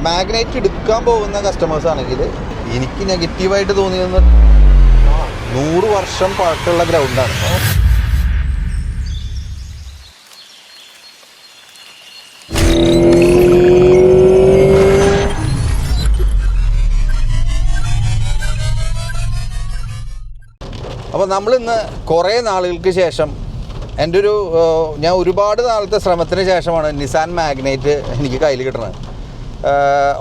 Magnite എടുക്കാൻ പോകുന്ന customers ആണെങ്കിൽ എനിക്ക് നെഗറ്റീവായിട്ട് തോന്നിയത് 100 വർഷം പഴക്കമുള്ള ഗ്രൗണ്ടാണ്. അപ്പോൾ നമ്മളിന്ന് കുറേ നാളുകൾക്ക് ശേഷം ഞാൻ ഒരുപാട് നാളത്തെ ശ്രമത്തിന് ശേഷമാണ് നിസാൻ മാഗ്നൈറ്റ് എനിക്ക് കയ്യിൽ കിട്ടുന്നത്.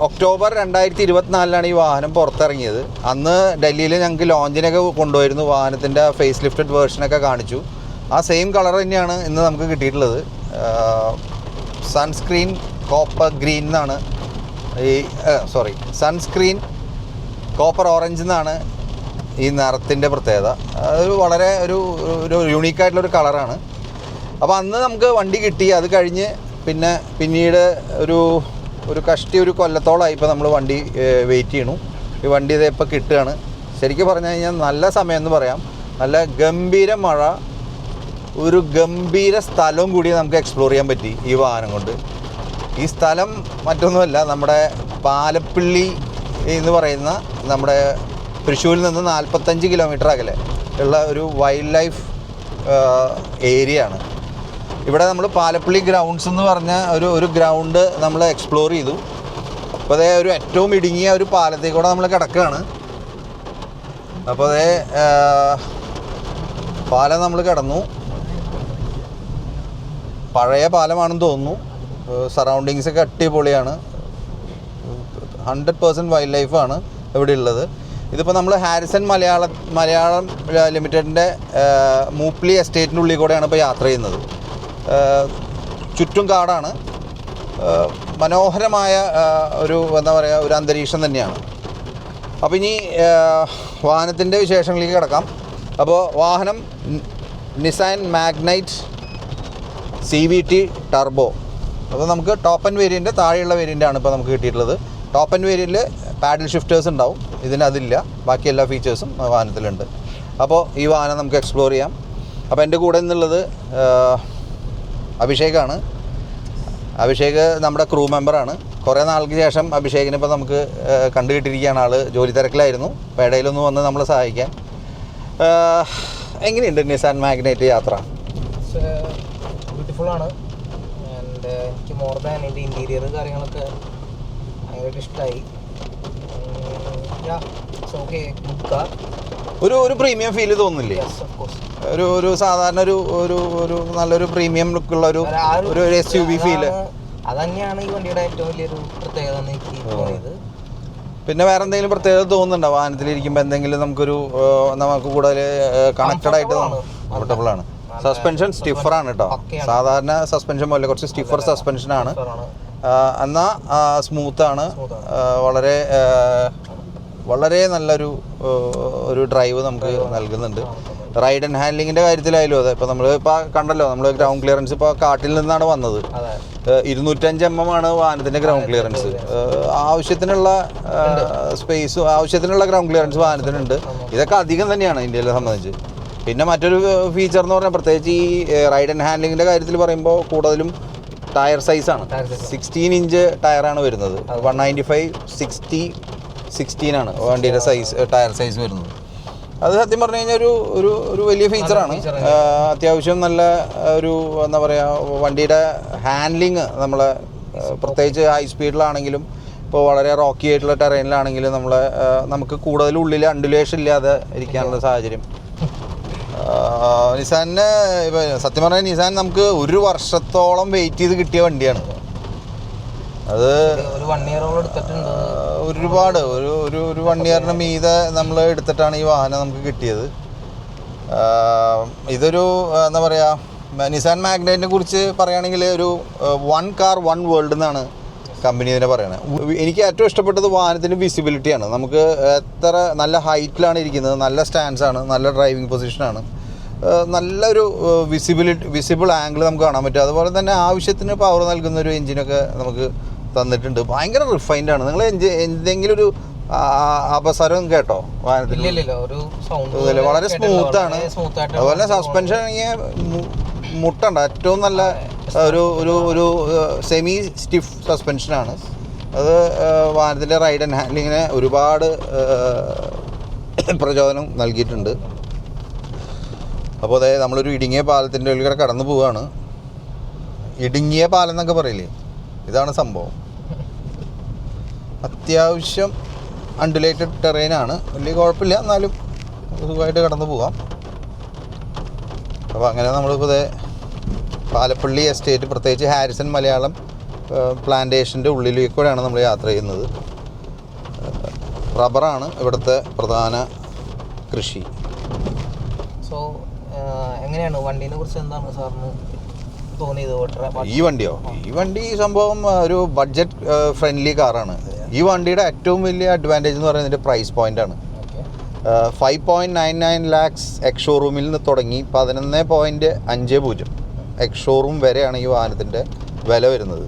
ഒക്ടോബർ 2024 ഈ വാഹനം പുറത്തിറങ്ങിയത്. അന്ന് ഡൽഹിയിൽ ഞങ്ങൾക്ക് ലോഞ്ചിനൊക്കെ കൊണ്ടുപോയിരുന്നു. വാഹനത്തിൻ്റെ ഫേസ് ലിഫ്റ്റഡ് വേർഷനൊക്കെ കാണിച്ചു. ആ സെയിം കളർ തന്നെയാണ് ഇന്ന് നമുക്ക് കിട്ടിയിട്ടുള്ളത്. സൺസ്ക്രീൻ കോപ്പർ ഗ്രീൻ എന്നാണ് സൺസ്ക്രീൻ കോപ്പർ ഓറഞ്ച് എന്നാണ് ഈ നിറത്തിൻ്റെ പ്രത്യേകത. അതൊരു വളരെ ഒരു യുണീക്കായിട്ടുള്ളൊരു കളറാണ്. അപ്പോൾ അന്ന് നമുക്ക് വണ്ടി കിട്ടി. അത് കഴിഞ്ഞ് പിന്നീട് ഒരു കഷ്ടി ഒരു കൊല്ലത്തോളമായി ഇപ്പോൾ നമ്മൾ വണ്ടി വെയിറ്റ് ചെയ്യണു. ഈ വണ്ടി ഇതേ ഇപ്പോൾ കിട്ടുകയാണ്. ശരിക്കും പറഞ്ഞു കഴിഞ്ഞാൽ നല്ല സമയം എന്ന് പറയാം. നല്ല ഗംഭീര മഴ, ഒരു ഗംഭീര സ്ഥലവും കൂടി നമുക്ക് എക്സ്പ്ലോർ ചെയ്യാൻ പറ്റി ഈ വാഹനം കൊണ്ട്. ഈ സ്ഥലം മറ്റൊന്നുമല്ല, നമ്മുടെ പാലപ്പിള്ളി എന്ന് പറയുന്ന നമ്മുടെ തൃശ്ശൂരിൽ നിന്ന് 45 കിലോമീറ്റർ അകലെ ഉള്ള ഒരു വൈൽഡ് ലൈഫ് ഏരിയ ആണ്. ഇവിടെ നമ്മൾ പാലപ്പിള്ളി ഗ്രൗണ്ട്സ് എന്ന് പറഞ്ഞ ഒരു ഗ്രൗണ്ട് നമ്മൾ എക്സ്പ്ലോർ ചെയ്തു. അപ്പോൾ അതേ ഒരു ഏറ്റവും ഇടുങ്ങിയ ഒരു പാലത്തിൽ കൂടെ നമ്മൾ കിടക്കുകയാണ്. അപ്പോൾ അതേ പാലം നമ്മൾ കിടന്നു. പഴയ പാലമാണെന്ന് തോന്നുന്നു. സറൗണ്ടിങ്സൊക്കെ അടിപൊളിയാണ്. 100% വൈൽഡ് ലൈഫാണ് ഇവിടെ ഉള്ളത്. ഇതിപ്പോൾ നമ്മൾ ഹാരിസൺ മലയാളം ലിമിറ്റഡിൻ്റെ മൂപ്ലി എസ്റ്റേറ്റിൻ്റെ ഉള്ളിൽ കൂടെയാണ് ഇപ്പോൾ യാത്ര ചെയ്യുന്നത്. ചുറ്റും കാടാണ്. മനോഹരമായ ഒരു അന്തരീക്ഷം തന്നെയാണ്. അപ്പോൾ ഇനി വാഹനത്തിൻ്റെ വിശേഷങ്ങളിലേക്ക് കിടക്കാം. അപ്പോൾ വാഹനം നിസാൻ മാഗ്നൈറ്റ് CVT ടർബോ. അപ്പോൾ നമുക്ക് ടോപ്പ് ആൻഡ് വേരിയൻ്റ്, താഴെയുള്ള വേരിയൻ്റാണ് ഇപ്പോൾ നമുക്ക് കിട്ടിയിട്ടുള്ളത്. ടോപ്പ് ആൻഡ് വേരിയൻറ്റിൽ പാഡിൽ ഷിഫ്റ്റേഴ്സ് ഉണ്ടാവും. ഇതിനതില്ല. ബാക്കി എല്ലാ ഫീച്ചേഴ്സും വാഹനത്തിലുണ്ട്. അപ്പോൾ ഈ വാഹനം നമുക്ക് എക്സ്പ്ലോർ ചെയ്യാം. അപ്പോൾ എൻ്റെ കൂടെ നിന്നുള്ളത് അഭിഷേകാണ്. അഭിഷേക് നമ്മുടെ ക്രൂ മെമ്പറാണ്. കുറേ നാൾക്ക് ശേഷം അഭിഷേകിനെ ഇപ്പോൾ നമുക്ക് കണ്ടുകിട്ടിരിക്കുകയാണ്. ആൾ ജോലി തിരക്കിലായിരുന്നു. അപ്പോൾ ഇടയിലൊന്ന് വന്ന് നമ്മളെ സഹായിക്കാൻ. എങ്ങനെയുണ്ട് നിസാൻ മാഗ്നൈറ്റ് യാത്ര? ബ്യൂട്ടിഫുള്ളാണ്. ആൻഡ് എനിക്ക് മോർ ദാൻ ഇതിൻ്റെ ഇൻറ്റീരിയർ കാര്യങ്ങളൊക്കെ ഭയങ്കര ഇഷ്ടമായി. ഒരു പ്രീമിയം ഫീൽ തോന്നുന്നില്ലേ? ഒരു സാധാരണ ഒരു നല്ലൊരു പ്രീമിയം ലുക്കുള്ള ഒരു SUV ഫീല്. അത് തന്നെയാണ് ഈ വണ്ടിയുടെ ഏറ്റവും വലിയൊരു പ്രത്യേകത എനിക്ക് തോന്നിയത്. പിന്നെ വേറെ എന്തെങ്കിലും പ്രത്യേകത തോന്നുന്നുണ്ടോ വാഹനത്തിലിരിക്കുമ്പോൾ? എന്തെങ്കിലും നമുക്ക് കൂടുതൽ കണക്റ്റഡ് ആയിട്ട് കംഫർട്ടബിൾ ആണ്. സസ്പെൻഷൻ സ്റ്റിഫറാണ് കേട്ടോ. സാധാരണ സസ്പെൻഷൻ പോലെ കുറച്ച് സ്റ്റിഫർ സസ്പെൻഷനാണ്. എന്നാൽ സ്മൂത്താണ്. വളരെ നല്ലൊരു ഡ്രൈവ് നമുക്ക് നൽകുന്നുണ്ട്. റൈഡ് ആൻഡ് ഹാൻഡ്ലിങ്ങിൻ്റെ കാര്യത്തിലായാലും അതെ. ഇപ്പോൾ കണ്ടല്ലോ, നമ്മൾ ഗ്രൗണ്ട് ക്ലിയറൻസ് ഇപ്പോൾ കാട്ടിൽ നിന്നാണ് വന്നത്. 205 mm ആണ് വാഹനത്തിൻ്റെ ഗ്രൗണ്ട് ക്ലിയറൻസ്. ആവശ്യത്തിനുള്ള സ്പേസും ആവശ്യത്തിനുള്ള ഗ്രൗണ്ട് ക്ലിയറൻസ് വാഹനത്തിനുണ്ട്. ഇതൊക്കെ അധികം തന്നെയാണ് ഇന്ത്യയിലെ സംബന്ധിച്ച്. പിന്നെ മറ്റൊരു ഫീച്ചർ എന്ന് പറഞ്ഞാൽ പ്രത്യേകിച്ച് ഈ റൈഡ് ആൻഡ് ഹാൻഡ്ലിങ്ങിൻ്റെ കാര്യത്തിൽ പറയുമ്പോൾ കൂടുതലും ടയർ സൈസാണ്. 16 ഇഞ്ച് ടയറാണ് വരുന്നത്. 195/60 16 ആണ് വണ്ടിയുടെ ടയർ സൈസ് വരുന്നത്. അത് സത്യം പറഞ്ഞു കഴിഞ്ഞാൽ ഒരു വലിയ ഫീച്ചറാണ്. അത്യാവശ്യം നല്ല വണ്ടിയുടെ ഹാൻഡ്ലിങ് നമ്മളെ പ്രത്യേകിച്ച് ഹൈ സ്പീഡിലാണെങ്കിലും ഇപ്പോൾ വളരെ റോക്കി ആയിട്ടുള്ള ടെറൈനിലാണെങ്കിലും നമുക്ക് കൂടുതൽ ഉള്ളിൽ അണ്ടുലേഷൻ ഇല്ലാതെ ഇരിക്കാനുള്ള സാഹചര്യം. നിസാനിന് സത്യം പറഞ്ഞാൽ നിസാൻ നമുക്ക് 1 വർഷത്തോളം വെയിറ്റ് ചെയ്ത് കിട്ടിയ വണ്ടിയാണ്. അത് ഒരുപാട് ഒരു 1 ഇയറിന് മീതെ നമ്മൾ എടുത്തിട്ടാണ് ഈ വാഹനം നമുക്ക് കിട്ടിയത്. ഇതൊരു നിസാൻ മാഗ്നൈറ്റിനെ കുറിച്ച് പറയുകയാണെങ്കിൽ ഒരു 1 കാർ 1 വേൾഡ് എന്നാണ് കമ്പനി ഇതിനെ പറയണത്. എനിക്ക് ഏറ്റവും ഇഷ്ടപ്പെട്ടത് വാഹനത്തിൻ്റെ വിസിബിലിറ്റിയാണ്. നമുക്ക് എത്ര നല്ല ഹൈറ്റിലാണ് ഇരിക്കുന്നത്, നല്ല സ്റ്റാൻസാണ്, നല്ല ഡ്രൈവിംഗ് പൊസിഷനാണ്, നല്ലൊരു വിസിബിൾ ആംഗിൾ നമുക്ക് കാണാൻ പറ്റും. അതുപോലെ തന്നെ ആവശ്യത്തിന് പവർ നൽകുന്ന ഒരു എഞ്ചിനൊക്കെ നമുക്ക് തന്നിട്ടുണ്ട്. ഭയങ്കര റിഫൈൻഡ് ആണ്. നിങ്ങൾ എന്തെങ്കിലും ഒരു അപസരം കേട്ടോ വാഹനത്തിൽ? വളരെ സ്മൂത്താണ്. അതുപോലെ സസ്പെൻഷൻ ആണെങ്കിൽ മുട്ടണ്ട. ഏറ്റവും നല്ല ഒരു സെമി സ്റ്റിഫ് സസ്പെൻഷനാണ്. അത് വാഹനത്തിൻ്റെ റൈഡ് ആൻഡ് ഹാൻഡ്ലിങ്ങിന് ഒരുപാട് പ്രചോദനം നൽകിയിട്ടുണ്ട്. അപ്പോൾ അതായത് നമ്മളൊരു ഇടുങ്ങിയ പാലത്തിൻ്റെ ഉള്ളിൽ കടന്നു പോവുകയാണ്. ഇടുങ്ങിയ പാലം എന്നൊക്കെ പറയില്ലേ, ഇതാണ് സംഭവം. അത്യാവശ്യം അണ്ടുലേറ്റഡ് ടെറൈനാണ്, വലിയ കുഴപ്പമില്ല, എന്നാലും സുഖമായിട്ട് കടന്നു പോകാം. അപ്പോൾ അങ്ങനെ നമ്മളിപ്പോൾ പാലപ്പള്ളി എസ്റ്റേറ്റ്, പ്രത്യേകിച്ച് ഹാരിസൺ മലയാളം പ്ലാന്റേഷൻ്റെ ഉള്ളിലേക്കൂടെയാണ് നമ്മൾ യാത്ര ചെയ്യുന്നത്. റബ്ബറാണ് ഇവിടുത്തെ പ്രധാന കൃഷി. സോ എങ്ങനെയാണ് വണ്ടീനെ കുറിച്ച് എന്താണ് സാറിന് തോന്നിയത്? ഈ വണ്ടി സംഭവം ഒരു ബഡ്ജറ്റ് ഫ്രണ്ട്ലി കാറാണ്. ഈ വണ്ടിയുടെ ഏറ്റവും വലിയ അഡ്വാൻറ്റേജ് എന്ന് പറയുന്നത് ഇതിൻ്റെ പ്രൈസ് പോയിൻ്റാണ്. 5.99 lakhs എക്സ് ഷോറൂമിൽ നിന്ന് തുടങ്ങി 11.50 എക്സ് ഷോറൂം വരെയാണ് ഈ വാഹനത്തിൻ്റെ വില വരുന്നത്.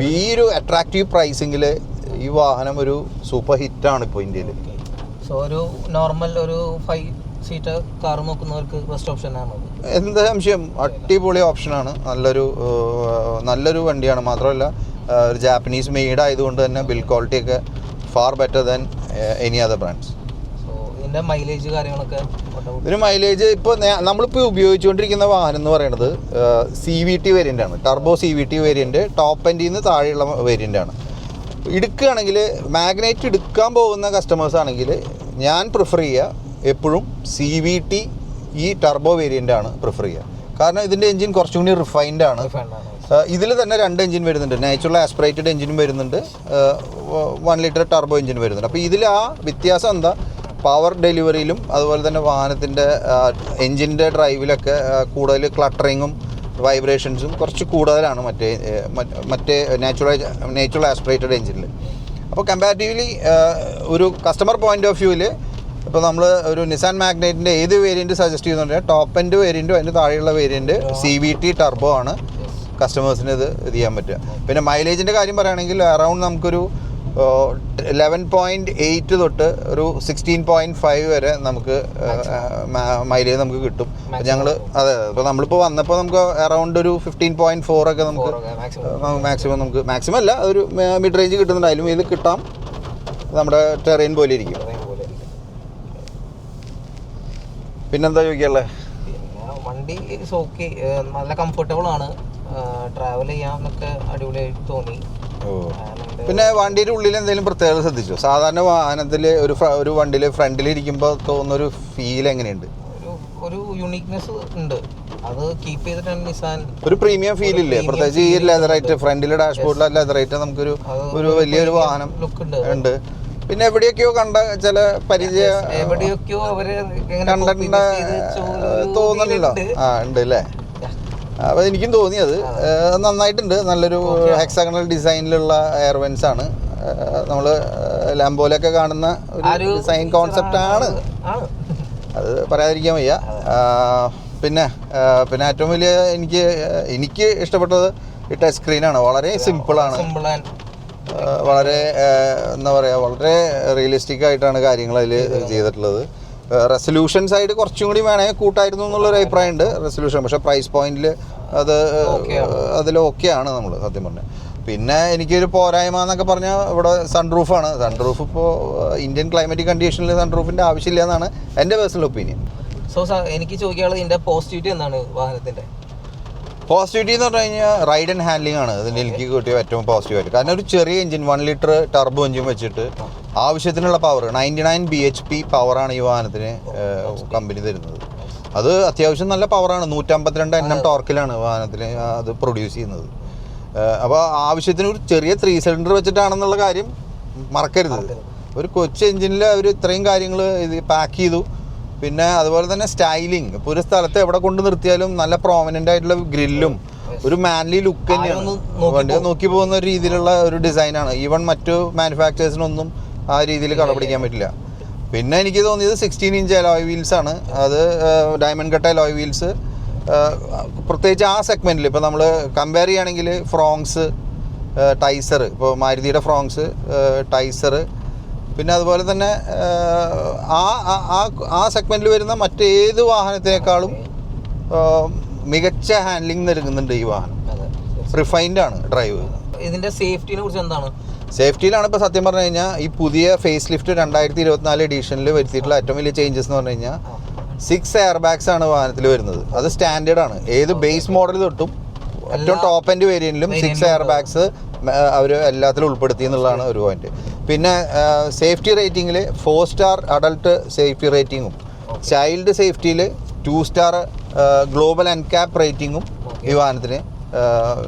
ഈ ഒരു അട്രാക്റ്റീവ് പ്രൈസിങ്ങിൽ ഈ വാഹനം ഒരു സൂപ്പർ ഹിറ്റാണ് ഇപ്പോൾ ഇന്ത്യയിൽ. സോ ഒരു നോർമൽ ഒരു 5 സീറ്റർ കാർ നോക്കുന്നവർക്ക് ബെസ്റ്റ് ഓപ്ഷനാണ്. എന്ത് സംശയം, അടിപൊളി ഓപ്ഷനാണ്. നല്ലൊരു വണ്ടിയാണ്. മാത്രമല്ല ഒരു ജാപ്പനീസ് മെയ്ഡ് ആയതുകൊണ്ട് തന്നെ ബിൽ ക്വാളിറ്റി ഒക്കെ far better than any other brands. So ഇതിൻ്റെ മൈലേജ് കാര്യങ്ങളൊക്കെ? ഇതിന് മൈലേജ് ഇപ്പോൾ നമ്മളിപ്പോൾ ഉപയോഗിച്ചുകൊണ്ടിരിക്കുന്ന വാഹനം എന്ന് പറയുന്നത് CVT വേരിയൻ്റ് ആണ്. ടർബോ CVT വേരിയൻറ്റ്, ടോപ്പ് എൻഡിൽ നിന്ന് താഴെയുള്ള വേരിയൻ്റ് ആണ്. എടുക്കുകയാണെങ്കിൽ മാഗ്നൈറ്റ് എടുക്കാൻ പോകുന്ന കസ്റ്റമേഴ്സ് ആണെങ്കിൽ ഞാൻ പ്രിഫർ ചെയ്യുക എപ്പോഴും CVT ഈ ടർബോ വേരിയൻ്റ് ആണ് പ്രിഫർ ചെയ്യുക. കാരണം ഇതിൻ്റെ എൻജിൻ കുറച്ചും കൂടി റിഫൈൻഡ് ആണ്. ഇതിൽ തന്നെ 2 എൻജിൻ വരുന്നുണ്ട്. നാച്ചുറൽ ആസ്പിറേറ്റഡ് എൻജിനും വരുന്നുണ്ട്, 1 ലിറ്റർ ടർബോ എൻജിൻ വരുന്നുണ്ട്. അപ്പോൾ ഇതിൽ ആ വ്യത്യാസം എന്താ, പവർ ഡെലിവറിയിലും അതുപോലെ തന്നെ വാഹനത്തിൻ്റെ എൻജിൻ്റെ ഡ്രൈവിലൊക്കെ കൂടുതൽ ക്ലട്ടറിങ്ങും വൈബ്രേഷൻസും കുറച്ച് കൂടുതലാണ് മറ്റേ നാച്ചുറൽ ആസ്പിറേറ്റഡ് എൻജിനിൽ. അപ്പോൾ കമ്പാരിറ്റീവ്ലി ഒരു കസ്റ്റമർ പോയിൻ്റ് ഓഫ് വ്യൂവിൽ ഇപ്പോൾ നമ്മൾ ഒരു നിസാൻ മാഗ്നൈറ്റിൻ്റെ ഏത് വേരിയൻറ്റ് സജസ്റ്റ് ചെയ്യുന്നുണ്ടെങ്കിൽ ടോപ്പ് എൻഡ് വേരിയൻറ്റും അതിൻ്റെ താഴെയുള്ള വേരിയൻറ്റ് CVT ടർബോ ആണ് കസ്റ്റമേഴ്സിന് ഇത് ചെയ്യാൻ പറ്റുക. പിന്നെ മൈലേജിൻ്റെ കാര്യം പറയുകയാണെങ്കിൽ അറൗണ്ട് നമുക്കൊരു 11.8 തൊട്ട് ഒരു 16.5 വരെ നമുക്ക് മൈലേജ് നമുക്ക് കിട്ടും. ഞങ്ങൾ ഇപ്പോൾ നമ്മളിപ്പോൾ വന്നപ്പോൾ നമുക്ക് അറൗണ്ട് ഒരു 15.4 ഒക്കെ നമുക്ക് മാക്സിമം അല്ല, ഒരു മിഡ് റേഞ്ച് കിട്ടുന്നുണ്ടായാലും ഇത് കിട്ടാം. നമ്മുടെ ടെറൈൻ പോലെ ഇരിക്കും. പിന്നെന്താ ചോദിക്കാനുള്ളത്? വണ്ടി ഓക്കെ, നല്ല കംഫർട്ടബിൾ ആണ്, ട്രാവൽ ചെയ്യാനൊക്കെ അടിപൊളിയായിട്ട് തോന്നി. പിന്നെ വണ്ടിയുടെ ഉള്ളിൽ എന്തെങ്കിലും പ്രത്യേകത ശ്രദ്ധിച്ചോ? സാധാരണ വാഹനത്തിൽ ഒരു വണ്ടിയിൽ ഫ്രണ്ടിലിരിക്കുമ്പോൾ തോന്നുന്നൊരു ഫീൽ എങ്ങനെയുണ്ട്? ഒരു യുണീക്നെസ് ഉണ്ട്, അത് കീപ്പ് ചെയ്തിട്ടാണ് നിസാൻ ഒരു പ്രീമിയം ഫീൽ ഇല്ലേ? പ്രത്യേകിച്ച് ഈ ലെതറൈറ്റ് ഫ്രണ്ടിലെ ഡാഷ്ബോർഡിലെ ലെതറൈറ്റ് നമുക്കൊരു വലിയൊരു വാഹനം ഉണ്ട്. പിന്നെ എവിടെയൊക്കെയോ കണ്ട ചില എവിടെയൊക്കെയോ അവര് കണ്ടിട്ടുണ്ട് തോന്നുന്നില്ല. ഉണ്ട് അല്ലേ? അപ്പോൾ എനിക്കും തോന്നിയത് നന്നായിട്ടുണ്ട്. നല്ലൊരു ഹെക്സാഗണൽ ഡിസൈനിലുള്ള എയർവെൻസ് ആണ്. നമ്മൾ ലാംബോയിലൊക്കെ കാണുന്ന ഒരു ഡിസൈൻ കോൺസെപ്റ്റ് ആണ്, അത് പറയാതിരിക്കാൻ വയ്യ. പിന്നെ ഏറ്റവും വലിയ എനിക്ക് ഇഷ്ടപ്പെട്ടത് ഈ ടച്ച് സ്ക്രീനാണ്. വളരെ സിമ്പിളാണ്, വളരെ എന്താ പറയുക, വളരെ റിയലിസ്റ്റിക് ആയിട്ടാണ് കാര്യങ്ങൾ അതിൽ ചെയ്തിട്ടുള്ളത്. റെസൊല്യൂഷൻ സൈഡ് കുറച്ചും കൂടി വേണമെങ്കിൽ കൂട്ടായിരുന്നു എന്നുള്ളൊരു അഭിപ്രായമുണ്ട് റെസൊല്യൂഷൻ. പക്ഷേ പ്രൈസ് പോയിന്റിൽ അതിൽ ഓക്കെയാണ് നമ്മൾ സത്യം പറഞ്ഞാൽ. പിന്നെ എനിക്കൊരു പോരായ്മ എന്നൊക്കെ പറഞ്ഞാൽ ഇവിടെ സൺറൂഫാണ്. സൺറൂഫ് ഇപ്പോൾ ഇന്ത്യൻ ക്ലൈമറ്റിക് കണ്ടീഷനിൽ സൺറൂഫിൻ്റെ ആവശ്യമില്ല എന്നാണ് എൻ്റെ പേഴ്സണൽ ഒപ്പീനിയൻ. സോ സാർ, എനിക്ക് ചോദിക്കാനുള്ളത് ഇതിൻ്റെ പോസിറ്റിവിറ്റി എന്താണ് വാഹനത്തിൻ്റെ? പോസിറ്റിവിറ്റി എന്ന് പറഞ്ഞു കഴിഞ്ഞാൽ റൈഡ് ആൻഡ് ഹാൻഡ്ലിംഗ് ആണ് ഇതിന് എനിക്ക് കിട്ടിയ ഏറ്റവും പോസിറ്റീവായിട്ട്. കാരണം ഒരു ചെറിയ എഞ്ചിൻ 1 ലിറ്റർ ടർബോ എഞ്ചിൻ വെച്ചിട്ട് ആവശ്യത്തിനുള്ള പവർ 99 bhp പവറാണ് ഈ വാഹനത്തിന് കമ്പനി തരുന്നത്. അത് അത്യാവശ്യം നല്ല പവറാണ്. 152 Nm ടോർക്കിലാണ് വാഹനത്തിന് അത് പ്രൊഡ്യൂസ് ചെയ്യുന്നത്. അപ്പോൾ ആവശ്യത്തിന് ഒരു ചെറിയ 3 സിലിണ്ടർ വെച്ചിട്ടാണെന്നുള്ള കാര്യം മറക്കരുത്. ഒരു കൊച്ചു എഞ്ചിനിൽ അവർ ഇത്രയും കാര്യങ്ങൾ ഇത് പാക്ക് ചെയ്തു. പിന്നെ അതുപോലെ തന്നെ സ്റ്റൈലിംഗ്, ഇപ്പോൾ ഒരു സ്ഥലത്ത് എവിടെ കൊണ്ട് നിർത്തിയാലും നല്ല പ്രോമിനൻ്റ് ആയിട്ടുള്ള ഗ്രില്ലും ഒരു മാൻലി ലുക്ക് തന്നെയാണ്. വണ്ടി നോക്കി പോകുന്ന ഒരു രീതിയിലുള്ള ഒരു ഡിസൈനാണ്. ഈവൻ മറ്റു മാനുഫാക്ചേഴ്സിനൊന്നും ആ രീതിയിൽ കടപിടിക്കാൻ പറ്റില്ല. പിന്നെ എനിക്ക് തോന്നിയത് 16 ഇഞ്ച് അലോയ് വീൽസ് ആണ്. അത് ഡയമണ്ട് കട്ട് അലോയ് വീൽസ്, പ്രത്യേകിച്ച് ആ സെഗ്മെൻറ്റിൽ ഇപ്പോൾ നമ്മൾ കമ്പയർ ചെയ്യുകയാണെങ്കിൽ ഫ്രോങ്സ്, ടൈസർ, ഇപ്പോൾ മാരുതിയുടെ ഫ്രോങ്സ്, ടൈസർ, പിന്നെ അതുപോലെ തന്നെ ആ സെഗ്മെൻറ്റിൽ വരുന്ന മറ്റേത് വാഹനത്തിനേക്കാളും മികച്ച ഹാൻഡ്ലിംഗ് നൽകുന്നുണ്ട് ഈ വാഹനം. റിഫൈൻഡ് ആണ് ഡ്രൈവ്. ഇതിൻ്റെ സേഫ്റ്റിനെ കുറിച്ച് എന്താണ്? സേഫ്റ്റിയിലാണ് ഇപ്പോൾ സത്യം പറഞ്ഞു കഴിഞ്ഞാൽ ഈ പുതിയ ഫേസ് ലിഫ്റ്റ് 2024 എഡീഷനിൽ വരുത്തിയിട്ടുള്ള ഏറ്റവും വലിയ ചേഞ്ചസ് എന്ന് പറഞ്ഞു കഴിഞ്ഞാൽ 6 എയർ ബാഗ്സ് ആണ് വാഹനത്തിൽ വരുന്നത്. അത് സ്റ്റാൻഡേർഡ് ആണ്. ഏത് ബേസ് മോഡൽ തൊട്ടും ഏറ്റവും ടോപ്പ് എൻഡ് വേരിയന്റിലും 6 എയർ ബാഗ്സ് അവർ എല്ലാത്തിലും ഉൾപ്പെടുത്തി എന്നുള്ളതാണ് ഒരു പോയിന്റ്. പിന്നെ സേഫ്റ്റി റേറ്റിംഗിൽ 4 സ്റ്റാർ അഡൾട്ട് സേഫ്റ്റി റേറ്റിംഗും ചൈൽഡ് സേഫ്റ്റിയിൽ 2 സ്റ്റാർ ഗ്ലോബൽ എൻകാപ്പ് റേറ്റിംഗും ഈ വാഹനത്തിന്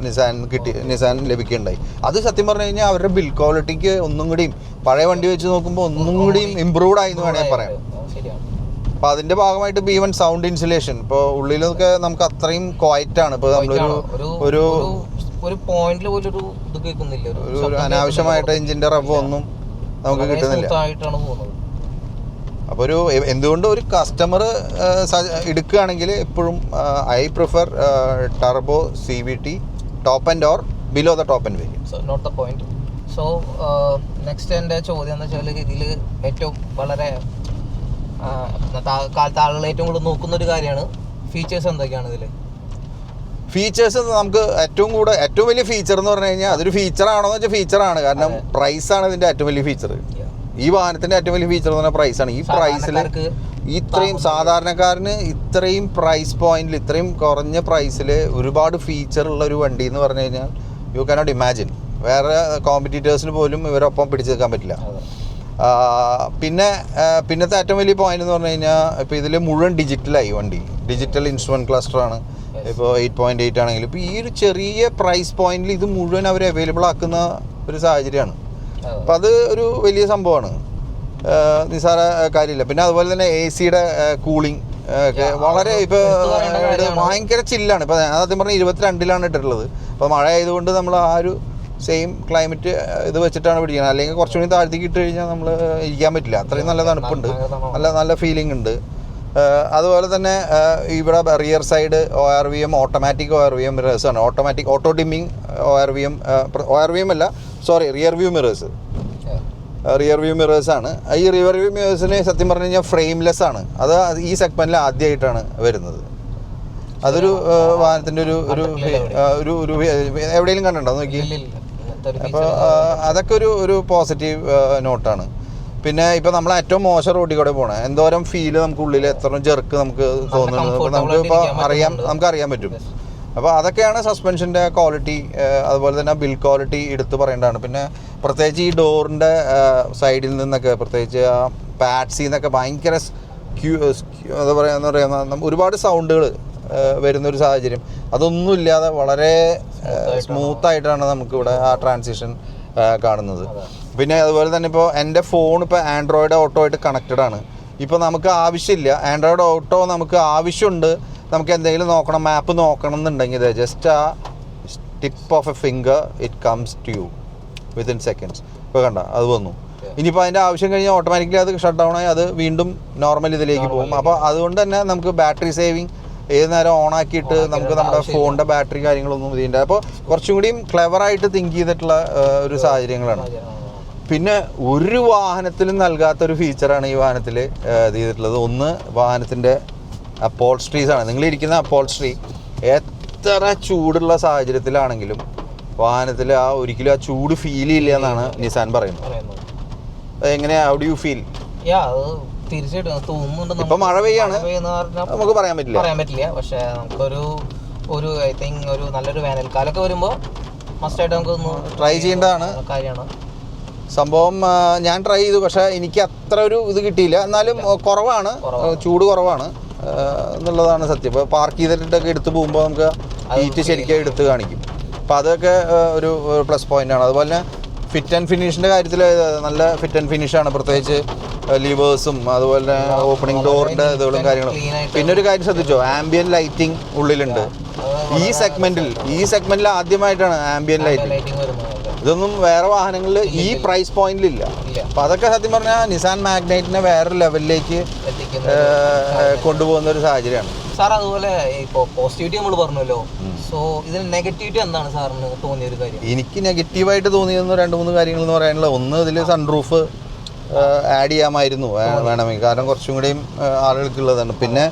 നിസാൻ ലഭിക്കുകയുണ്ടായി. അത് സത്യം പറഞ്ഞു കഴിഞ്ഞാൽ അവരുടെ ബിൽഡ് ക്വാളിറ്റിക്ക് ഒന്നും കൂടിയും പഴയ വണ്ടി വെച്ച് നോക്കുമ്പോൾ ഒന്നും കൂടിയും ഇമ്പ്രൂവ്ഡ് ആയി എന്ന് വേണമെങ്കിൽ പറയാം. അപ്പോൾ അതിൻ്റെ ഭാഗമായിട്ട് ഇപ്പോൾ ഈവൻ സൗണ്ട് ഇൻസുലേഷൻ ഇപ്പോൾ ഉള്ളിലൊക്കെ നമുക്ക് അത്രയും ക്വയറ്റ് ആണ്. ഇപ്പോൾ നമ്മളൊരു ഒരു പോയിന്റിൽ പോലും ഇത് കേൾക്കുന്നില്ല, ഒരു അനാവശ്യമായിട്ട് എഞ്ചിൻ്റെ റബ്ബ് ഒന്നും നമുക്ക് കിട്ടുന്നില്ല. അപ്പോൾ എന്തുകൊണ്ട് ഒരു കസ്റ്റമർ എടുക്കുകയാണെങ്കിൽ എപ്പോഴും I prefer turbo CVT top end or below the top end variant. Not the point. So next എൻ്റെ ചോദ്യം എന്ന് വെച്ചാൽ ഇതിൽ ഏറ്റവും വളരെ കാലത്ത് ആളുകൾ ഏറ്റവും കൂടുതൽ നോക്കുന്ന ഒരു കാര്യമാണ് ഫീച്ചേഴ്സ് എന്തൊക്കെയാണ് ഇതിൽ. ഫീച്ചേഴ്സ് നമുക്ക് ഏറ്റവും വലിയ ഫീച്ചർ എന്ന് പറഞ്ഞു കഴിഞ്ഞാൽ അതൊരു ഫീച്ചറാണോ എന്ന് വെച്ചാൽ ഫീച്ചറാണ്. കാരണം പ്രൈസാണ് ഇതിൻ്റെ ഏറ്റവും വലിയ ഫീച്ചർ. ഈ വാഹനത്തിൻ്റെ ഏറ്റവും വലിയ ഫീച്ചർ എന്ന് പറഞ്ഞാൽ പ്രൈസാണ്. ഈ പ്രൈസിൽ ഇത്രയും സാധാരണക്കാരന് ഇത്രയും പ്രൈസ് പോയിന്റിൽ ഇത്രയും കുറഞ്ഞ പ്രൈസിൽ ഒരുപാട് ഫീച്ചർ ഉള്ള ഒരു വണ്ടി എന്ന് പറഞ്ഞു കഴിഞ്ഞാൽ യു കാനോട്ട് ഇമാജിൻ. വേറെ കോമ്പറ്റീറ്റേഴ്സിന് പോലും ഇവരൊപ്പം പിടിച്ചു നിൽക്കാൻ പറ്റില്ല. പിന്നത്തെ ഏറ്റവും വലിയ പോയിന്റ് എന്ന് പറഞ്ഞു കഴിഞ്ഞാൽ ഇപ്പോൾ ഇതിൽ മുഴുവൻ ഡിജിറ്റലായി വണ്ടി. ഡിജിറ്റൽ ഇൻസ്ട്രുമെന്റ് ക്ലസ്റ്ററാണ്. ഇപ്പോൾ 8.8 ആണെങ്കിലും ഇപ്പോൾ ഈ ഒരു ചെറിയ പ്രൈസ് പോയിന്റിൽ ഇത് മുഴുവൻ അവർ അവൈലബിൾ ആക്കുന്ന ഒരു സാഹചര്യമാണ്. അപ്പം അത് ഒരു വലിയ സംഭവമാണ്, നിസ്സാര കാര്യമില്ല. പിന്നെ അതുപോലെ തന്നെ AC-യുടെ കൂളിംഗ് ഒക്കെ വളരെ ഇപ്പോൾ ഭയങ്കര ചില്ലാണ്. ഇപ്പോൾ ആദ്യം പറഞ്ഞാൽ 22-ലാണ് ഇട്ടിട്ടുള്ളത്. അപ്പോൾ മഴ ആയതുകൊണ്ട് നമ്മൾ ആ ഒരു സെയിം ക്ലൈമറ്റ് ഇത് വെച്ചിട്ടാണ് പിടിക്കുന്നത്. അല്ലെങ്കിൽ കുറച്ചുകൂടി താഴ്ത്തിക്ക് ഇട്ട് കഴിഞ്ഞാൽ നമ്മൾ ഇരിക്കാൻ പറ്റില്ല, അത്രയും നല്ല തണുപ്പുണ്ട്, നല്ല ഫീലിംഗ് ഉണ്ട്. അതുപോലെ തന്നെ ഇവിടെ rear side ORVM automatic ORVM മിറേഴ്സാണ്. ഓട്ടോ ഡിമ്മിങ് ORVM അല്ല, സോറി, റിയർ വ്യൂ മിറേഴ്സാണ്. ഈ റിയർ വ്യൂ മിറേഴ്സിന് സത്യം പറഞ്ഞു കഴിഞ്ഞാൽ ഫ്രെയിംലെസ് ആണ്. അത് ഈ സെഗ്മെന്റിൽ ആദ്യമായിട്ടാണ് വരുന്നത്. അതൊരു വാഹനത്തിൻ്റെ ഒരു എവിടെയെങ്കിലും കണ്ടിട്ടുണ്ടോ നോക്കി. അപ്പോൾ അതൊക്കെ ഒരു പോസിറ്റീവ് നോട്ടാണ്. പിന്നെ ഇപ്പോൾ നമ്മൾ ഏറ്റവും മോശം റോഡിൽ കൂടെ പോകണം, എന്തോരം ഫീല് നമുക്ക് ഉള്ളിൽ എത്ര ജെർക്ക് നമുക്ക് തോന്നുന്നത് നമുക്കിപ്പോൾ നമുക്കറിയാൻ പറ്റും. അപ്പോൾ അതൊക്കെയാണ് സസ്പെൻഷൻ്റെ ക്വാളിറ്റി. അതുപോലെ തന്നെ ബിൽഡ് ക്വാളിറ്റി എടുത്ത് പറയേണ്ടതാണ്. പിന്നെ പ്രത്യേകിച്ച് ഈ ഡോറിൻ്റെ സൈഡിൽ നിന്നൊക്കെ, പ്രത്യേകിച്ച് ആ പാഡ്സിൽ നിന്നൊക്കെ ഭയങ്കര എന്താ പറയുക, ഒരുപാട് സൗണ്ടുകൾ വരുന്നൊരു സാഹചര്യം. അതൊന്നുമില്ലാതെ വളരെ സ്മൂത്തായിട്ടാണ് നമുക്കിവിടെ ആ ട്രാൻസിഷൻ കാണുന്നത്. പിന്നെ അതുപോലെ തന്നെ ഇപ്പോൾ എൻ്റെ ഫോൺ ഇപ്പോൾ ആൻഡ്രോയിഡ് ഓട്ടോ ആയിട്ട് കണക്റ്റഡ് ആണ്. ഇപ്പോൾ നമുക്ക് ആവശ്യമില്ല ആൻഡ്രോയിഡ് ഓട്ടോ, നമുക്ക് ആവശ്യമുണ്ട്, നമുക്ക് എന്തെങ്കിലും നോക്കണം, മാപ്പ് നോക്കണം എന്നുണ്ടെങ്കിൽ ജസ്റ്റ് ആ tip of a finger it comes to you within seconds. ഇപ്പോൾ കണ്ട അത് വന്നു. ഇനിയിപ്പോൾ അതിൻ്റെ ആവശ്യം കഴിഞ്ഞാൽ ഓട്ടോമാറ്റിക്കലി അത് ഷട്ട് ഡൗൺ ആയി അത് വീണ്ടും നോർമൽ ഇതിലേക്ക് പോകും. അപ്പോൾ അതുകൊണ്ട് തന്നെ നമുക്ക് ബാറ്ററി സേവിങ് ഏത് നേരം ഓണാക്കിയിട്ട് നമുക്ക് നമ്മുടെ ഫോണിൻ്റെ ബാറ്ററി കാര്യങ്ങളൊന്നും ഇതിൻ്റെ. അപ്പോൾ കുറച്ചും കൂടിയും ക്ലെവറായിട്ട് തിങ്ക് ചെയ്തിട്ടുള്ള ഒരു സാഹചര്യങ്ങളാണ്. പിന്നെ ഒരു വാഹനത്തിലും നൽകാത്തൊരു ഫീച്ചറാണ് ഈ വാഹനത്തിൽ ചെയ്തിട്ടുള്ളത്. ഒന്ന്, വാഹനത്തിൻ്റെ അപ്പോൾസ്ട്രീസാണ്. നിങ്ങളിരിക്കുന്ന അപ്പോൾസ്ട്രി എത്ര ചൂടുള്ള സാഹചര്യത്തിലാണെങ്കിലും വാഹനത്തിൽ ഒരിക്കലും ആ ചൂട് ഫീൽ ചെയ്യില്ല എന്നാണ് നിസാൻ പറയുന്നത്. എങ്ങനെയാ, ഹൗ ഡു യു ഫീൽ? തീർച്ചയായിട്ടും തോന്നുന്നുണ്ട്. ഇപ്പൊ മഴ പെയ്യാണ്, നമുക്ക് പറയാൻ പറ്റില്ല. പക്ഷെ നമുക്കൊരു ഐ തിങ്ക് ഒരു നല്ലൊരു വേനൽക്കാലൊക്കെ വരുമ്പോൾ മസ്റ്റായിട്ട് നമുക്കൊന്ന് ട്രൈ ചെയ്യേണ്ടതാണ് കാര്യമാണ് സംഭവം. ഞാൻ ട്രൈ ചെയ്തു, പക്ഷെ എനിക്ക് അത്ര ഒരു ഇത് കിട്ടിയില്ല. എന്നാലും കുറവാണ്, ചൂട് കുറവാണ് എന്നുള്ളതാണ് സത്യം. ഇപ്പോൾ പാർക്ക് ചെയ്തിട്ടൊക്കെ എടുത്ത് പോകുമ്പോൾ നമുക്ക് ഹീറ്റ് ശരിക്കും എടുത്ത് കാണിക്കും. അപ്പോൾ അതൊക്കെ ഒരു പ്ലസ് പോയിൻ്റാണ്. അതുപോലെ തന്നെ ഫിറ്റ് ആൻഡ് ഫിനിഷിൻ്റെ കാര്യത്തിൽ നല്ല ഫിറ്റ് ആൻഡ് ഫിനിഷാണ്. പ്രത്യേകിച്ച് ലിവേഴ്സും അതുപോലെ തന്നെ ഓപ്പണിംഗ് ഡോറിൻ്റെ ഇതുകളും കാര്യങ്ങളും. പിന്നെ ഒരു കാര്യം ശ്രദ്ധിച്ചോ, ആംബിയൻ ലൈറ്റിംഗ് ഉള്ളിലുണ്ട്. ഈ സെഗ്മെന്റിൽ ആദ്യമായിട്ടാണ് ആംബിയൻ ലൈറ്റിംഗ്. ഇതൊന്നും വേറെ വാഹനങ്ങളിൽ ഈ പ്രൈസ് പോയിന്റിലില്ല. അപ്പോൾ അതൊക്കെ സത്യം പറഞ്ഞാൽ നിസാൻ മാഗ്നൈറ്റിനെ വേറെ ലെവലിലേക്ക് കൊണ്ടുപോകുന്ന ഒരു സാഹചര്യമാണ് സാർ. അതുപോലെ ഇപ്പോൾ പോസിറ്റിവിറ്റി നമ്മൾ പറഞ്ഞല്ലോ, സോ ഇതിന് നെഗറ്റിവിറ്റി എന്താണ് സാറിന് തോന്നിയ ഒരു കാര്യം? എനിക്ക് നെഗറ്റീവായിട്ട് തോന്നിയിരുന്ന 2-3 കാര്യങ്ങൾ എന്ന് പറയാനുള്ള, ഒന്ന്, ഇതിൽ സൺറൂഫ് ആഡ് ചെയ്യാമായിരുന്നു വേണമെങ്കിൽ, കാരണം കുറച്ചും കൂടിയും ആളുകൾക്കുള്ളതാണ്. പിന്നെ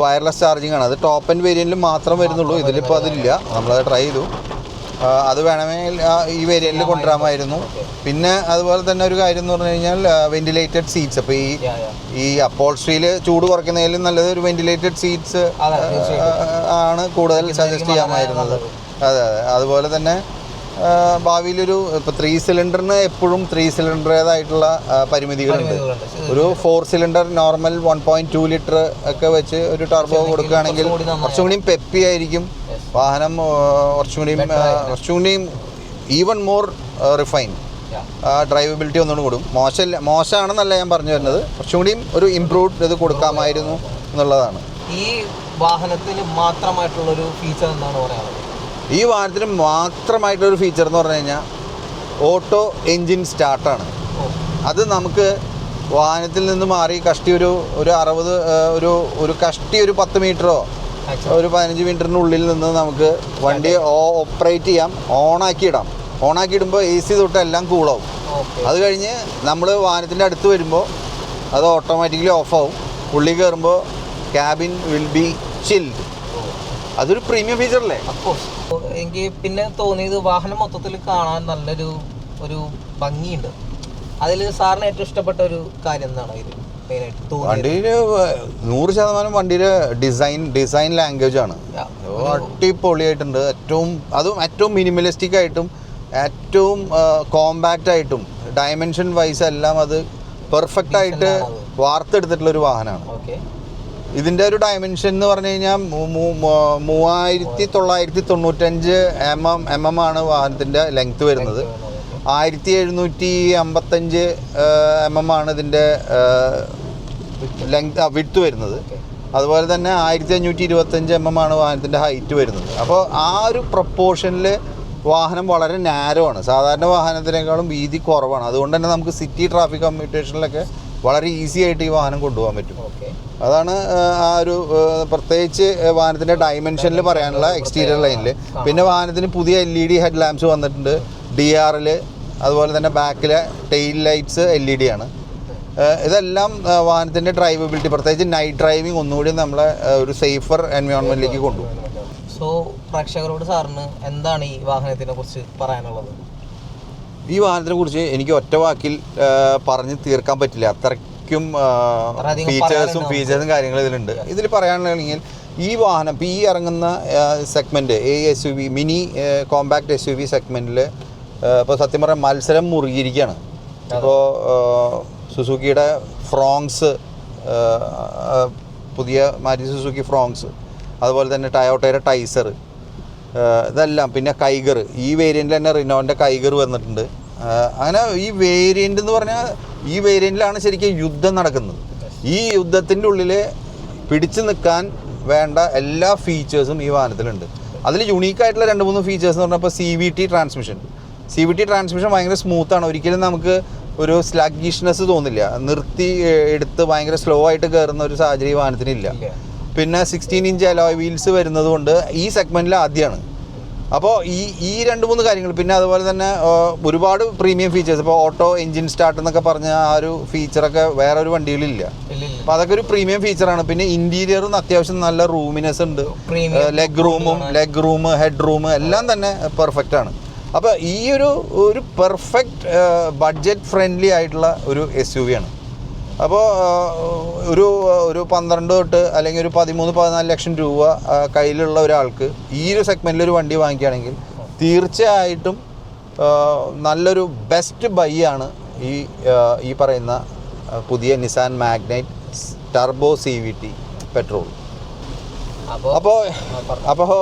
വയർലെസ് ചാർജിങ് ആണ്. അത് ടോപ്പ് എൻഡ് വേരിയൻറ്റിൽ മാത്രം വരുന്നുള്ളൂ, ഇതിലിപ്പോൾ അതില്ല. നമ്മളത് ട്രൈ ചെയ്തു. അത് വേണമെങ്കിൽ ഈ വേരിയന്റിൽ കൊണ്ടുവരാമായിരുന്നു. പിന്നെ അതുപോലെ തന്നെ ഒരു കാര്യം എന്ന് പറഞ്ഞു കഴിഞ്ഞാൽ വെന്റിലേറ്റഡ് സീറ്റ്സ്. അപ്പോൾ ഈ അപ്പോൾസ്ട്രിയിൽ ചൂട് കുറയ്ക്കുന്നതിലും നല്ലത് ഒരു വെന്റിലേറ്റഡ് സീറ്റ്സ് ആണ് കൂടുതൽ സജസ്റ്റ് ചെയ്യാമായിരുന്നത്. അതെ അതെ. അതുപോലെ തന്നെ ഭാവിയിലൊരു ഇപ്പോൾ 3 സിലിണ്ടറിന് എപ്പോഴും 3 സിലിണ്ടറേതായിട്ടുള്ള പരിമിതികളുണ്ട്. ഒരു 4 സിലിണ്ടർ നോർമൽ 1.2 ലിറ്റർ ഒക്കെ വെച്ച് ഒരു ടർബോ കൊടുക്കുകയാണെങ്കിൽ കുറച്ചും കൂടിയും പെപ്പി ആയിരിക്കും വാഹനം, കുറച്ചും കൂടിയും ഈവൻ മോർ റിഫൈൻ. ഡ്രൈവബിലിറ്റി ഒന്നുകൂടി കൂടും. മോശമാണെന്നല്ല ഞാൻ പറഞ്ഞു വരുന്നത്, കുറച്ചും കൂടിയും ഒരു ഇംപ്രൂവ്ഡ് ഇത് കൊടുക്കാമായിരുന്നു എന്നുള്ളതാണ്. ഈ വാഹനത്തിന് മാത്രമായിട്ടുള്ളൊരു ഫീച്ചർ എന്താണ് പറയാനുള്ളത്? ഈ വാഹനത്തിന് മാത്രമായിട്ടൊരു ഫീച്ചർ എന്ന് പറഞ്ഞു കഴിഞ്ഞാൽ ഓട്ടോ എൻജിൻ സ്റ്റാർട്ടാണ്. അത് നമുക്ക് വാഹനത്തിൽ നിന്ന് മാറി കഷ്ടി ഒരു 60 ഒരു കഷ്ടി ഒരു 10 മീറ്ററോ ഒരു 15 മീറ്ററിനുള്ളിൽ നിന്ന് നമുക്ക് വണ്ടി ഓപ്പറേറ്റ് ചെയ്യാം, ഓണാക്കി ഇടുമ്പോൾ AC തൊട്ട് എല്ലാം കൂളാവും. അത് കഴിഞ്ഞ് നമ്മൾ വാഹനത്തിൻ്റെ അടുത്ത് വരുമ്പോൾ അത് ഓട്ടോമാറ്റിക്കലി ഓഫാവും. ഉള്ളിൽ കയറുമ്പോൾ ക്യാബിൻ വിൽ ബി ചിൽഡ്. അതൊരു പ്രീമിയം ഫീച്ചർ അല്ലേ? അഫ്കോഴ്സ്. എനിക്ക് പിന്നെ തോന്നിയത് വാഹനം മൊത്തത്തിൽ കാണാൻ നല്ലൊരു ഭംഗിയുണ്ട്. അതിൽ സാറിന് ഏറ്റവും ഇഷ്ടപ്പെട്ട ഒരു കാര്യം എന്താണ് ഇതിൽ മെയിനായിട്ട് തോന്നിയത്? വണ്ടിയിൽ 100% വണ്ടിയുടെ ഡിസൈൻ ലാംഗ്വേജ് ആണ്. അടിപൊളിയായിട്ടുണ്ട്. ഏറ്റവും മിനിമലിസ്റ്റിക് ആയിട്ടും ഏറ്റവും കോമ്പാക്റ്റ് ആയിട്ടും ഡയമെൻഷൻ വൈസ് എല്ലാം അത് പെർഫെക്റ്റ് ആയിട്ട് വാർത്തെടുത്തിട്ടുള്ളൊരു വാഹനമാണ്. ഇതിൻ്റെ ഒരു ഡയമെൻഷൻ എന്ന് പറഞ്ഞു കഴിഞ്ഞാൽ 3995 mm ആണ് വാഹനത്തിൻ്റെ ലെങ്ത് വരുന്നത്. 1755 mm ആണ് ഇതിൻ്റെ വിഡ്ത്ത് വരുന്നത്. അതുപോലെ തന്നെ 1525 mm ആണ് വാഹനത്തിൻ്റെ ഹൈറ്റ് വരുന്നത്. അപ്പോൾ ആ ഒരു പ്രൊപ്പോർഷനിൽ വാഹനം വളരെ നാരോ ആണ്. സാധാരണ വാഹനത്തിനേക്കാളും വീതി കുറവാണ്. അതുകൊണ്ട് തന്നെ നമുക്ക് സിറ്റി ട്രാഫിക് കമ്മ്യൂട്ടേഷനിലൊക്കെ വളരെ ഈസി ആയിട്ട് ഈ വാഹനം കൊണ്ടുപോകാൻ പറ്റും. അതാണ് ആ ഒരു പ്രത്യേകിച്ച് വാഹനത്തിൻ്റെ ഡയമെൻഷനിൽ പറയാനുള്ള എക്സ്റ്റീരിയർ ലൈനിൽ. പിന്നെ വാഹനത്തിന് പുതിയ LED ഹെഡ് ലാംപ്സ് വന്നിട്ടുണ്ട് DR-ൽ. അതുപോലെ തന്നെ ബാക്കിലെ ടെയിൽ ലൈറ്റ്സ് LED ആണ്. ഇതെല്ലാം വാഹനത്തിൻ്റെ ഡ്രൈവബിലിറ്റി, പ്രത്യേകിച്ച് നൈറ്റ് ഡ്രൈവിംഗ് ഒന്നുകൂടി നമ്മളെ ഒരു സേഫർ എൻവയോൺമെൻറ്റിലേക്ക് കൊണ്ടുപോകും. സോ പ്രേക്ഷകരോട് സാറിന് എന്താണ് ഈ വാഹനത്തിനെ കുറിച്ച് പറയാനുള്ളത്? ഈ വാഹനത്തിനെ കുറിച്ച് എനിക്ക് ഒറ്റ വാക്കിൽ പറഞ്ഞ് തീർക്കാൻ പറ്റില്ല. അത്രയ്ക്കും ഫീച്ചേഴ്സും കാര്യങ്ങളും ഇതിലുണ്ട്. ഇതിൽ പറയാനുണ്ടെങ്കിൽ ഈ വാഹനം ഇപ്പോൾ ഈ ഇറങ്ങുന്ന segment SUV mini compact SUV സെഗ്മെൻറ്റിൽ ഇപ്പോൾ സത്യം പറഞ്ഞാൽ മത്സരം മുറുകിയിരിക്കുകയാണ്. ഇപ്പോൾ സുസുക്കിയുടെ ഫ്രോങ്സ്, പുതിയ മാരുതി സുസുക്കി ഫ്രോങ്സ്, അതുപോലെ തന്നെ ടയോട്ടയുടെ ടൈസർ, ഇതെല്ലാം, പിന്നെ കൈഗർ, ഈ വേരിയൻറ്റിൽ തന്നെ റിനോൻ്റെ കൈഗർ വന്നിട്ടുണ്ട്. അങ്ങനെ ഈ വേരിയൻ്റ് എന്ന് പറഞ്ഞാൽ ഈ വേരിയൻറ്റിലാണ് ശരിക്കും യുദ്ധം നടക്കുന്നത്. ഈ യുദ്ധത്തിൻ്റെ ഉള്ളിൽ പിടിച്ചു നിൽക്കാൻ വേണ്ട എല്ലാ ഫീച്ചേഴ്സും ഈ വാഹനത്തിലുണ്ട്. അതിൽ യുണീക്കായിട്ടുള്ള 2-3 ഫീച്ചേഴ്സ് എന്ന് പറഞ്ഞപ്പോൾ CVT ട്രാൻസ്മിഷൻ ഭയങ്കര സ്മൂത്താണ്. ഒരിക്കലും നമുക്ക് ഒരു സ്ലഗ്ഗിഷ്നെസ് തോന്നില്ല. നിർത്തി എടുത്ത് ഭയങ്കര സ്ലോ ആയിട്ട് കയറുന്ന ഒരു സാഹചര്യം ഈ വാഹനത്തിനില്ല. പിന്നെ 16 ഇഞ്ച് അലോയ് വീൽസ് വരുന്നത് കൊണ്ട് ഈ സെഗ്മെൻറ്റിൽ ആദ്യമാണ്. അപ്പോൾ ഈ 2-3 കാര്യങ്ങൾ, പിന്നെ അതുപോലെ തന്നെ ഒരുപാട് പ്രീമിയം ഫീച്ചേഴ്സ്, ഇപ്പോൾ ഓട്ടോ എൻജിൻ സ്റ്റാർട്ട് എന്നൊക്കെ പറഞ്ഞ ആ ഒരു ഫീച്ചറൊക്കെ വേറെ ഒരു വണ്ടികളിലില്ല. അപ്പോൾ അതൊക്കെ ഒരു പ്രീമിയം ഫീച്ചറാണ്. പിന്നെ ഇൻറ്റീരിയറും അത്യാവശ്യം നല്ല റൂമിനെസ് ഉണ്ട്. ലെഗ് റൂം ഹെഡ് റൂം എല്ലാം തന്നെ പെർഫെക്റ്റ് ആണ്. അപ്പോൾ ഈ ഒരു പെർഫെക്റ്റ് ബഡ്ജറ്റ് ഫ്രണ്ട്ലി ആയിട്ടുള്ള ഒരു SUV ആണ്. അപ്പോൾ ഒരു 12 തൊട്ട് അല്ലെങ്കിൽ ഒരു 13-14 ലക്ഷം രൂപ കയ്യിലുള്ള ഒരാൾക്ക് ഈ ഒരു സെഗ്മെൻറ്റിൽ ഒരു വണ്ടി വാങ്ങിക്കുകയാണെങ്കിൽ തീർച്ചയായിട്ടും നല്ലൊരു ബെസ്റ്റ് ബൈ ആണ് ഈ പറയുന്ന പുതിയ Nissan Magnite turbo CVT petrol. അപ്പോൾ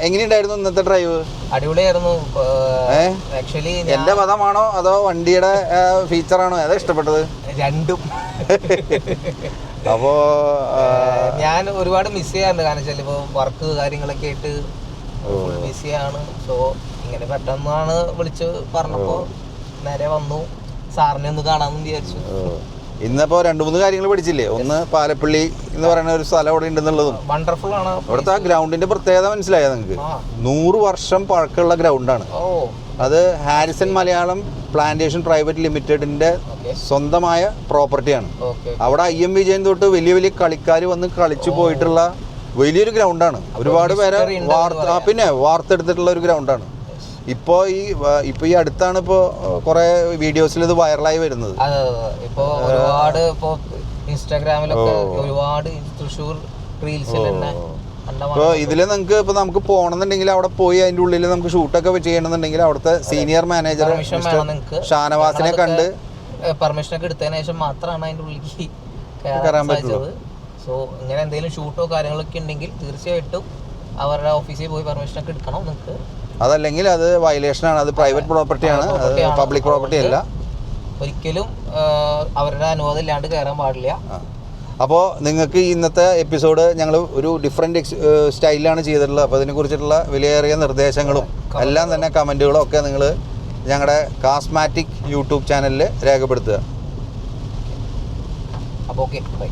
എങ്ങനെയുണ്ടായിരുന്നു ഇന്നത്തെ ഡ്രൈവ്? അടിപൊളിയായിരുന്നു. ആക്ച്വലി എൻ്റെ പദമാണോ അതോ വണ്ടിയുടെ ഫീച്ചറാണോ ഏതാ ഇഷ്ടപ്പെട്ടത്? രണ്ടും. അപ്പോൾ ഞാൻ ഒരുപാട് മിസ് ചെയ്യാറുണ്ട്. കാരണം വെച്ചാൽ ഇപ്പോൾ വർക്ക് കാര്യങ്ങളൊക്കെ ആയിട്ട് മിസ് ചെയ്യാണ്. സോ ഇങ്ങനെ പെട്ടെന്നാണ് വിളിച്ച് പറഞ്ഞപ്പോൾ നേരെ വന്നു, സാറിനെ ഒന്ന് കാണാമെന്ന് വിചാരിച്ചു. ഇന്നിപ്പോൾ 2-3 കാര്യങ്ങൾ പഠിച്ചില്ലേ? ഒന്ന് പാലപ്പള്ളി എന്ന് പറയുന്ന ഒരു സ്ഥലം അവിടെ ഉണ്ടെന്നുള്ളതും വണ്ടർഫുൾ ആണ്. ഇവിടുത്തെ ആ ഗ്രൗണ്ടിന്റെ പ്രത്യേകത മനസ്സിലായോ നിങ്ങൾക്ക്? 100 വർഷം പഴക്കമുള്ള ഗ്രൗണ്ടാണ്. അത് ഹാരിസൺ മലയാളം പ്ലാന്റേഷൻ പ്രൈവറ്റ് ലിമിറ്റഡിന്റെ സ്വന്തമായ പ്രോപ്പർട്ടിയാണ്. അവിടെ IM വിജയൻ തൊട്ട് വലിയ വലിയ കളിക്കാർ വന്ന് കളിച്ചു പോയിട്ടുള്ള വലിയൊരു ഗ്രൗണ്ടാണ്. ഒരുപാട് പേരെ വാർത്തെടുത്തിട്ടുള്ള ഒരു ഗ്രൗണ്ടാണ്. ഇപ്പോൾ ഈ അടുത്താണ് ഇപ്പോൾ കുറേ വീഡിയോസിൽ ഇത് വൈറലായി വരുന്നത്. അതെ ഇപ്പോൾ ഒരുപാട് ഇപ്പോൾ ഇൻസ്റ്റാഗ്രാമിലൊക്കെ ഒരുപാട് തൃശ്ശൂർ റീൽസിൽ തന്നെ. ഇപ്പോൾ ഇതിൽ നമുക്ക് പോകണമെന്നുണ്ടെങ്കിൽ അവിടെ പോയി അതിൻ്റെ ഉള്ളിൽ നമുക്ക് ഷൂട്ടൊക്കെ ചെയ്യണമെന്നുണ്ടെങ്കിൽ അവിടുത്തെ സീനിയർ മാനേജർ ഷാനവാസിനെ കണ്ട് പെർമിഷനൊക്കെ എടുത്തതിന് ശേഷം മാത്രമാണ് അതിൻ്റെ ഉള്ളിലേക്ക് കയറാൻ പറ്റുന്നത്. സോ ഇങ്ങനെ എന്തെങ്കിലും ഷൂട്ടോ കാര്യങ്ങളൊക്കെ ഉണ്ടെങ്കിൽ തീർച്ചയായിട്ടും അവരുടെ ഓഫീസിൽ പോയി പെർമിഷനൊക്കെ എടുക്കണം നിങ്ങൾക്ക്. അതല്ലെങ്കിൽ അത് വയലേഷൻ ആണ്, അത് പ്രൈവറ്റ് പ്രോപ്പർട്ടിയാണ്, പബ്ലിക് പ്രോപ്പർട്ടി അല്ല. ഒരിക്കലും അവരുടെ അനുവാദം ഇല്ലാണ്ട് കയറാൻ പാടില്ല. അപ്പോൾ നിങ്ങൾക്ക് ഇന്നത്തെ എപ്പിസോഡ് ഞങ്ങൾ ഒരു ഡിഫറെൻറ്റ് സ്റ്റൈലിലാണ് ചെയ്തിട്ടുള്ളത്. അപ്പോൾ അതിനെക്കുറിച്ചിട്ടുള്ള വിലയേറിയ നിർദ്ദേശങ്ങളും എല്ലാം തന്നെ കമൻറ്റുകളും ഒക്കെ നിങ്ങൾ ഞങ്ങളുടെ കാസ്മാറ്റിക് യൂട്യൂബ് ചാനലിൽ രേഖപ്പെടുത്തുക. അപ്പോൾ ഓക്കെ ബൈ.